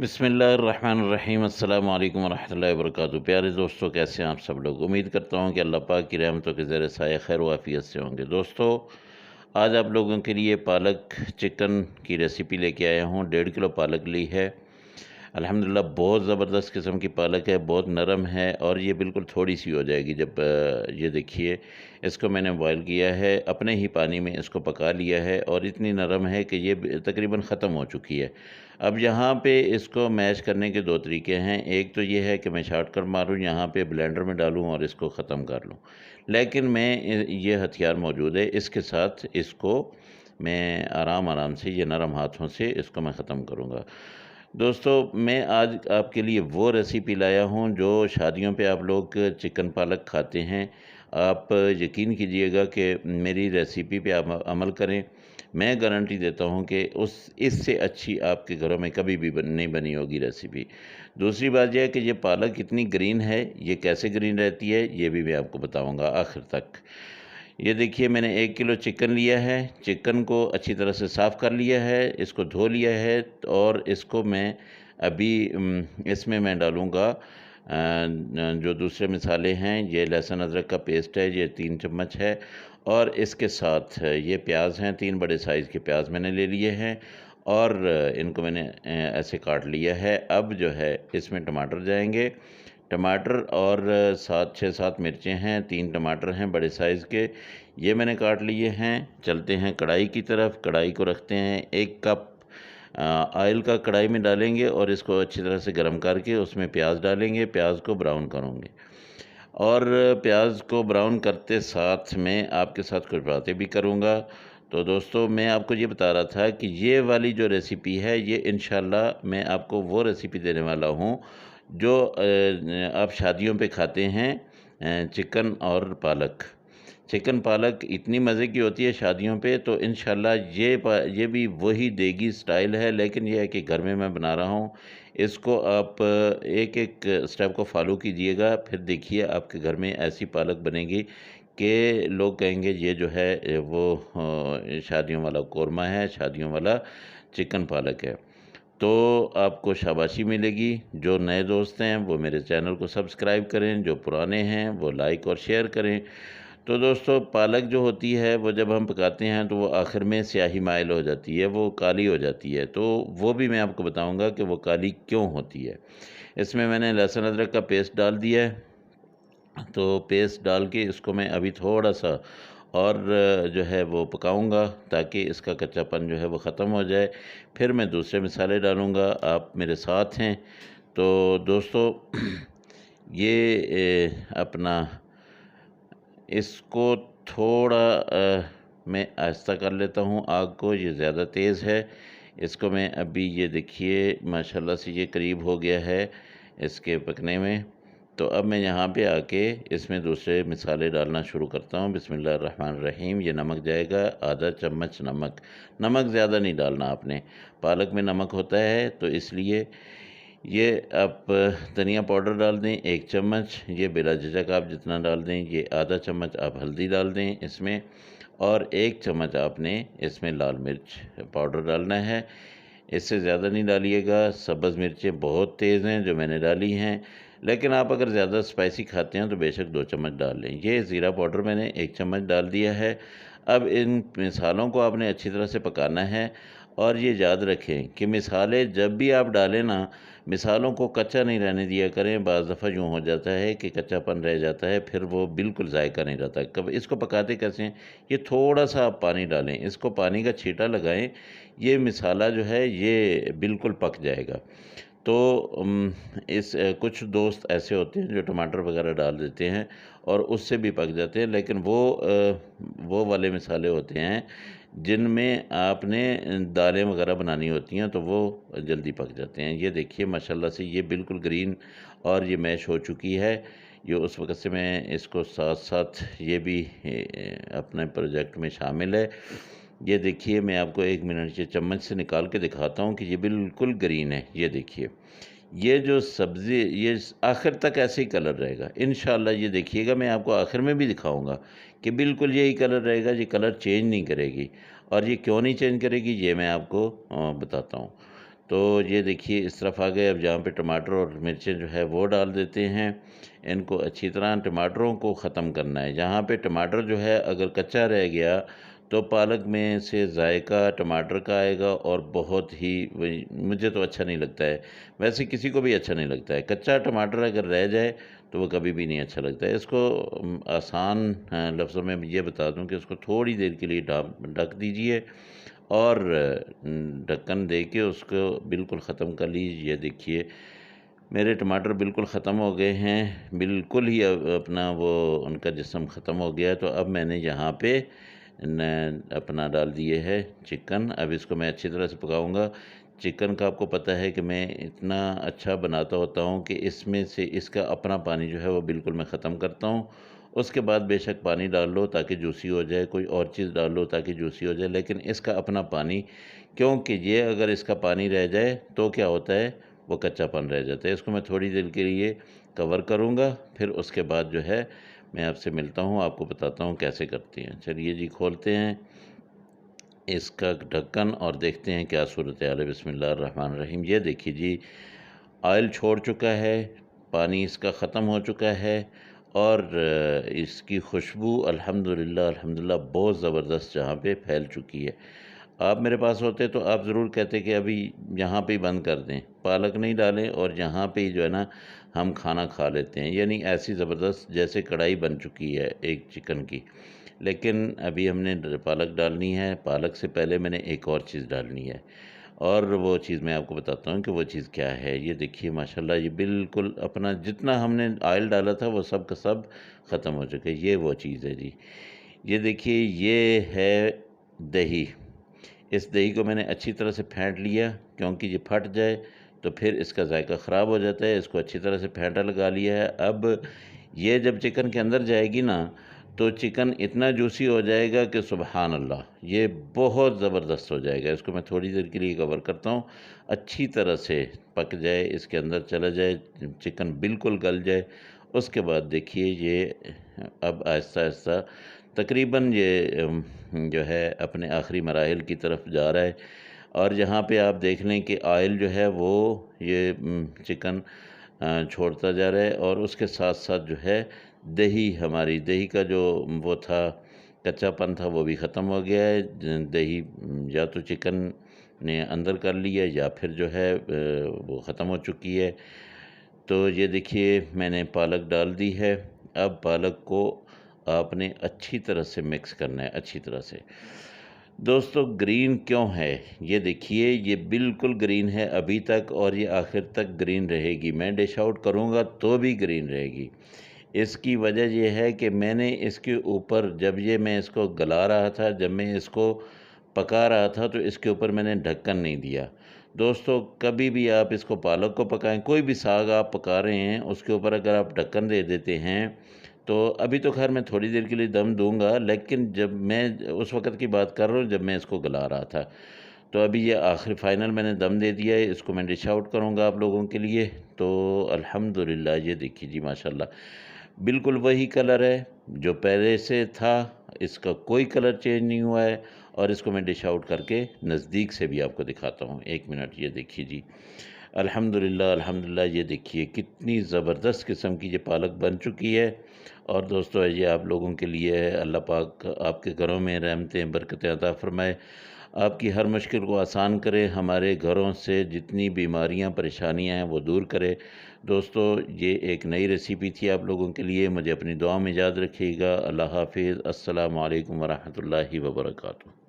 बिस्मिल्लाहिर्रहमानिर्रहीम अस्सलाम वालेकुम रहमतुल्लाहि व बरकातुहू। प्यारे दोस्तों, कैसे हैं आप सब लोग। उम्मीद करता हूँ कि अल्लाह पाक की रहमतों के ज़ेर साया खैर वाफ़ियत से होंगे। दोस्तों, आज आप लोगों के लिए पालक चिकन की रेसिपी लेके आया हूँ। 1.5 किलो पालक ली है। अल्हम्दुलिल्लाह बहुत ज़बरदस्त किस्म की पालक है, बहुत नरम है और ये बिल्कुल थोड़ी सी हो जाएगी जब ये देखिए, इसको मैंने बॉयल किया है, अपने ही पानी में इसको पका लिया है और इतनी नरम है कि ये तकरीबन ख़त्म हो चुकी है। अब यहाँ पे इसको मैश करने के 2 तरीके हैं। एक तो ये है कि मैं शॉर्टकट मारूँ, यहाँ पे ब्लेंडर में डालूँ और इसको ख़त्म कर लूँ। लेकिन ये हथियार मौजूद है, इसके साथ इसको मैं आराम-आराम से ये नरम हाथों से इसको मैं ख़त्म करूँगा। दोस्तों, मैं आज आपके लिए वो रेसिपी लाया हूँ जो शादियों पे आप लोग चिकन पालक खाते हैं। आप यकीन कीजिएगा कि मेरी रेसिपी पे आप अमल करें, मैं गारंटी देता हूँ कि उस इससे अच्छी आपके घरों में कभी भी नहीं बनी होगी रेसिपी। दूसरी बात यह है कि ये पालक इतनी ग्रीन है, ये कैसे ग्रीन रहती है, ये भी मैं आपको बताऊँगा आखिर तक। ये देखिए, मैंने 1 किलो चिकन लिया है। चिकन को अच्छी तरह से साफ़ कर लिया है, इसको धो लिया है और इसको मैं अभी इसमें मैं डालूँगा जो दूसरे मसाले हैं। ये लहसुन अदरक का पेस्ट है, ये 3 चम्मच है और इसके साथ ये प्याज़ हैं, 3 बड़े साइज़ के प्याज़ मैंने ले लिए हैं और इनको मैंने ऐसे काट लिया है। अब जो है इसमें टमाटर जाएँगे। टमाटर और 6-7 मिर्चें हैं, 3 टमाटर हैं बड़े साइज़ के, ये मैंने काट लिए हैं। चलते हैं कढ़ाई की तरफ। कढ़ाई को रखते हैं, 1 कप ऑयल का कढ़ाई में डालेंगे और इसको अच्छी तरह से गर्म करके उसमें प्याज डालेंगे, प्याज को ब्राउन करेंगे और प्याज को ब्राउन करते साथ मैं आपके साथ कुछ बातें भी करूँगा। तो दोस्तों, मैं आपको ये बता रहा था कि ये वाली जो रेसिपी है, ये इंशाल्लाह मैं आपको वो रेसिपी देने वाला हूँ जो आप शादियों पे खाते हैं, चिकन और पालक। चिकन पालक इतनी मज़े की होती है शादियों पे, तो इंशाल्लाह ये भी वही देगी स्टाइल है, लेकिन ये है कि घर में मैं बना रहा हूँ। इसको आप एक-एक स्टेप को फ़ॉलो कीजिएगा, फिर देखिए आपके घर में ऐसी पालक बनेगी कि लोग कहेंगे ये जो है वो शादियों वाला कोरमा है, शादियों वाला चिकन पालक है। तो आपको शाबाशी मिलेगी। जो नए दोस्त हैं वो मेरे चैनल को सब्सक्राइब करें, जो पुराने हैं वो लाइक और शेयर करें। तो दोस्तों, पालक जो होती है वो जब हम पकाते हैं तो वो आखिर में स्याही माइल हो जाती है, वो काली हो जाती है। तो वो भी मैं आपको बताऊंगा कि वो काली क्यों होती है। इसमें मैंने लहसुन अदरक का पेस्ट डाल दिया है। तो पेस्ट डाल के इसको मैं अभी थोड़ा-सा और जो है वो पकाऊँगा ताकि इसका कच्चापन जो है वो ख़त्म हो जाए। फिर मैं दूसरे मसाले डालूँगा, आप मेरे साथ हैं। तो दोस्तों, ये अपना इसको थोड़ा मैं आहिस्ता कर लेता हूँ आग को, ये ज़्यादा तेज़ है। इसको मैं अभी ये देखिए माशाल्लाह से ये करीब हो गया है इसके पकने में। तो अब मैं यहाँ पे आके इसमें दूसरे मसाले डालना शुरू करता हूँ। बिस्मिल्लाहिर्रहमानिर्रहीम। ये नमक जाएगा, आधा चम्मच नमक। नमक ज़्यादा नहीं डालना आपने, पालक में नमक होता है तो इसलिए। ये आप धनिया पाउडर डाल दें 1 चम्मच, ये बिला झिझक आप जितना डाल दें। ये आधा चम्मच आप हल्दी डाल दें इसमें और 1 चम्मच आपने इसमें लाल मिर्च पाउडर डालना है। इससे ज़्यादा नहीं डालिएगा। सब्ज़ मिर्चें बहुत तेज़ हैं जो मैंने डाली हैं, लेकिन आप अगर ज़्यादा स्पाइसी खाते हैं तो बेशक 2 चम्मच डाल लें। ये ज़ीरा पाउडर मैंने 1 चम्मच डाल दिया है। अब इन मसालों को आपने अच्छी तरह से पकाना है और ये याद रखें कि मसाले जब भी आप डालें ना, मिसालों को कच्चा नहीं रहने दिया करें। बाज़ दफ़ा यूँ हो जाता है कि कच्चापन रह जाता है, फिर वो बिल्कुल ज़ायका नहीं रहता। कब इसको पकाते कैसे हैं, ये थोड़ा-सा आप पानी डालें, इसको पानी का छींटा लगाएँ, ये मसाला जो है ये बिल्कुल पक जाएगा। तो कुछ दोस्त ऐसे होते हैं जो टमाटर वग़ैरह डाल देते हैं और उससे भी पक जाते हैं, लेकिन वो वाले मसाले होते हैं जिनमें आपने दालें वग़ैरह बनानी होती हैं, तो वो जल्दी पक जाते हैं। ये देखिए माशाल्लाह से ये बिल्कुल ग्रीन और ये मैश हो चुकी है। ये उस वक़्त से मैं इसको साथ-साथ ये भी अपने प्रोजेक्ट में शामिल है। ये देखिए, मैं आपको 1 मिनट से चम्मच से निकाल के दिखाता हूँ कि ये बिल्कुल ग्रीन है। ये देखिए, ये जो सब्ज़ी ये आखिर तक ऐसे ही कलर रहेगा। इंशाअल्लाह ये देखिएगा, मैं आपको आखिर में भी दिखाऊँगा कि बिल्कुल यही कलर रहेगा, ये कलर चेंज नहीं करेगी। और ये क्यों नहीं चेंज करेगी, ये मैं आपको बताता हूँ। तो ये देखिए इस तरफ आ गए। अब जहाँ पे टमाटर और मिर्चें जो है वो डाल देते हैं। इनको अच्छी तरह टमाटरों को ख़त्म करना है। जहाँ पे टमाटर जो है अगर कच्चा रह गया तो पालक में से जायका टमाटर का आएगा और बहुत ही वही मुझे तो अच्छा नहीं लगता है। वैसे किसी को भी अच्छा नहीं लगता है। कच्चा टमाटर अगर रह जाए तो वो कभी भी नहीं अच्छा लगता है। इसको आसान लफ्ज़ों में ये बता दूं कि इसको थोड़ी देर के लिए ढक दीजिए और ढक्कन दे के उसको बिल्कुल ख़त्म कर लीजिए। ये देखिए मेरे टमाटर बिल्कुल ख़त्म हो गए हैं, बिल्कुल ही अपना वो उनका जिस्म ख़त्म हो गया है। तो अब मैंने यहाँ पे अपना डाल दिए है चिकन। अब इसको मैं अच्छी तरह से पकाऊंगा। चिकन का आपको पता है कि मैं इतना अच्छा बनाता होता हूँ कि इसमें से इसका अपना पानी जो है वो बिल्कुल मैं ख़त्म करता हूँ। उसके बाद बेशक पानी डाल लो ताकि जूसी हो जाए, कोई और चीज़ डाल लो ताकि जूसी हो जाए, लेकिन इसका अपना पानी, क्योंकि ये अगर इसका पानी रह जाए तो क्या होता है, वो कच्चापन रह जाता है। इसको मैं थोड़ी देर के लिए कवर करूँगा, फिर उसके बाद जो है मैं आपसे मिलता हूँ, आपको बताता हूँ कैसे करते हैं। चलिए जी, खोलते हैं इसका ढक्कन और देखते हैं क्या सूरत हाल है। बिस्मिल्लाहिर्रहमानिर्रहीम। ये देखिए जी, ऑयल छोड़ चुका है, पानी इसका ख़त्म हो चुका है और इसकी खुशबू अल्हम्दुलिल्लाह अल्हम्दुलिल्लाह बहुत ज़बरदस्त जहाँ पे फैल चुकी है। आप मेरे पास होते तो आप ज़रूर कहते कि अभी यहाँ पे ही बंद कर दें, पालक नहीं डालें और यहाँ पे ही जो है ना हम खाना खा लेते हैं। यानी ऐसी ज़बरदस्त जैसे कढ़ाई बन चुकी है एक चिकन की। लेकिन अभी हमने पालक डालनी है। पालक से पहले मैंने एक और चीज़ डालनी है और वो चीज़ मैं आपको बताता हूँ कि वो चीज़ क्या है। ये देखिए माशाल्लाह, ये बिल्कुल अपना जितना हमने ऑयल डाला था वो सब का सब ख़त्म हो चुका है। ये वो चीज़ है जी। ये देखिए ये है दही। इस दही को मैंने अच्छी तरह से फेंट लिया, क्योंकि ये फट जाए तो फिर इसका जायका ख़राब हो जाता है। इसको अच्छी तरह से फेंटा लगा लिया है। अब ये जब चिकन के अंदर जाएगी ना तो चिकन इतना जूसी हो जाएगा कि सुबहान अल्लाह, ये बहुत ज़बरदस्त हो जाएगा। इसको मैं थोड़ी देर के लिए कवर करता हूँ, अच्छी तरह से पक जाए, इसके अंदर चला जाए, चिकन बिल्कुल गल जाए। उसके बाद देखिए ये अब आहिस्ता आहिस्ता तकरीबन ये जो है अपने आखिरी मराहिल की तरफ जा रहा है। और यहाँ पे आप देख लें कि ऑयल जो है वो ये चिकन छोड़ता जा रहा है और उसके साथ साथ जो है दही, हमारी दही का जो वो था कच्चापन था वो भी ख़त्म हो गया है। दही या तो चिकन ने अंदर कर लिया या फिर जो है वो ख़त्म हो चुकी है। तो ये देखिए मैंने पालक डाल दी है। अब पालक को आपने अच्छी तरह से मिक्स करना है, अच्छी तरह से। दोस्तों ग्रीन क्यों है, ये देखिए ये बिल्कुल ग्रीन है अभी तक और ये आखिर तक ग्रीन रहेगी। मैं डिश आउट करूँगा तो भी ग्रीन रहेगी। इसकी वजह ये है कि मैंने इसके ऊपर जब ये मैं इसको गला रहा था, जब मैं इसको पका रहा था तो इसके ऊपर मैंने ढक्कन नहीं दिया। दोस्तों कभी भी आप इसको पालक को पकाएं, कोई भी साग आप पका रहे हैं उसके ऊपर अगर आप ढक्कन दे देते हैं तो अभी तो खैर मैं थोड़ी देर के लिए दम दूंगा, लेकिन जब मैं उस वक़्त की बात कर रहा हूँ जब मैं इसको गला रहा था। तो अभी ये आखिर फ़ाइनल मैंने दम दे दिया है, इसको मैं डिश आउट करूँगा आप लोगों के लिए। तो अल्हम्दुलिल्लाह ये देखिए जी माशाल्लाह, बिल्कुल वही कलर है जो पहले से था, इसका कोई कलर चेंज नहीं हुआ है। और इसको मैं डिश आउट करके नज़दीक से भी आपको दिखाता हूँ, 1 मिनट। ये देखिए जी अल्हम्दुलिल्लाह अल्हम्दुलिल्लाह, ये देखिए कितनी ज़बरदस्त किस्म की ये पालक बन चुकी है। और दोस्तों ये आप लोगों के लिए है। अल्लाह पाक आपके घरों में रहमतें बरकतें अता फ़रमाए, आपकी हर मुश्किल को आसान करे, हमारे घरों से जितनी बीमारियां परेशानियां हैं वो दूर करे। दोस्तों ये एक नई रेसिपी थी आप लोगों के लिए, मुझे अपनी दुआ में याद रखिएगा। अल्लाह हाफिज़, अस्सलामु अलैकुम वरहमतुल्लाहि वबरकातुहू।